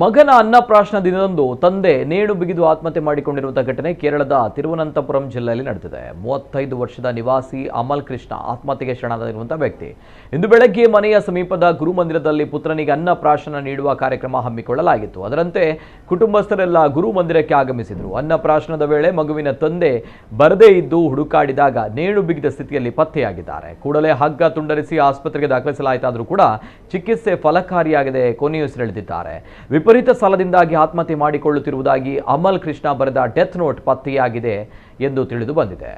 ಮಗನ ಅನ್ನಪ್ರಾಶನ ದಿನದಂದು ತಂದೆ ನೇಣು ಬಿಗಿದು ಆತ್ಮಹತ್ಯೆ ಮಾಡಿಕೊಂಡಿರುವಂತಹ ಘಟನೆ ಕೇರಳದ ತಿರುವನಂತಪುರಂ ಜಿಲ್ಲೆಯಲ್ಲಿ ನಡೆದಿದೆ. 35 ವರ್ಷದ ನಿವಾಸಿ ಅಮಲ್ ಕೃಷ್ಣ ಆತ್ಮಹತ್ಯೆಗೆ ಶರಣಾಗಿರುವಂತಹ ವ್ಯಕ್ತಿ. ಇಂದು ಬೆಳಗ್ಗೆ ಮನೆಯ ಸಮೀಪದ ಗುರುಮಂದಿರದಲ್ಲಿ ಪುತ್ರನಿಗೆ ಅನ್ನಪ್ರಾಶನ ನೀಡುವ ಕಾರ್ಯಕ್ರಮ ಹಮ್ಮಿಕೊಳ್ಳಲಾಗಿತ್ತು. ಅದರಂತೆ ಕುಟುಂಬಸ್ಥರೆಲ್ಲ ಗುರುಮಂದಿರಕ್ಕೆ ಆಗಮಿಸಿದರು. ಅನ್ನಪ್ರಾಶನದ ವೇಳೆ ಮಗುವಿನ ತಂದೆ ಬರದೇ ಇದ್ದು ಹುಡುಕಾಡಿದಾಗ ನೇಣು ಬಿಗಿದ ಸ್ಥಿತಿಯಲ್ಲಿ ಪತ್ತೆಯಾಗಿದ್ದಾರೆ. ಕೂಡಲೇ ಹಗ್ಗ ತುಂಡರಿಸಿ ಆಸ್ಪತ್ರೆಗೆ ದಾಖಲಿಸಲಾಯಿತಾದರೂ ಕೂಡ ಚಿಕಿತ್ಸೆ ಫಲಕಾರಿಯಾಗದೆ ಕೊನೆಯುಸಿರೆಳೆದಿದ್ದಾರೆ. ವಿಪರೀತ ಸಾಲದಿಂದಾಗಿ ಆತ್ಮಹತ್ಯೆ ಮಾಡಿಕೊಳ್ಳುತ್ತಿರುವುದಾಗಿ ಅಮಲ್ ಕೃಷ್ಣ ಬರೆದ ಡೆತ್ ನೋಟ್ ಪತ್ತೆಯಾಗಿದೆ ಎಂದು ತಿಳಿದು ಬಂದಿದೆ.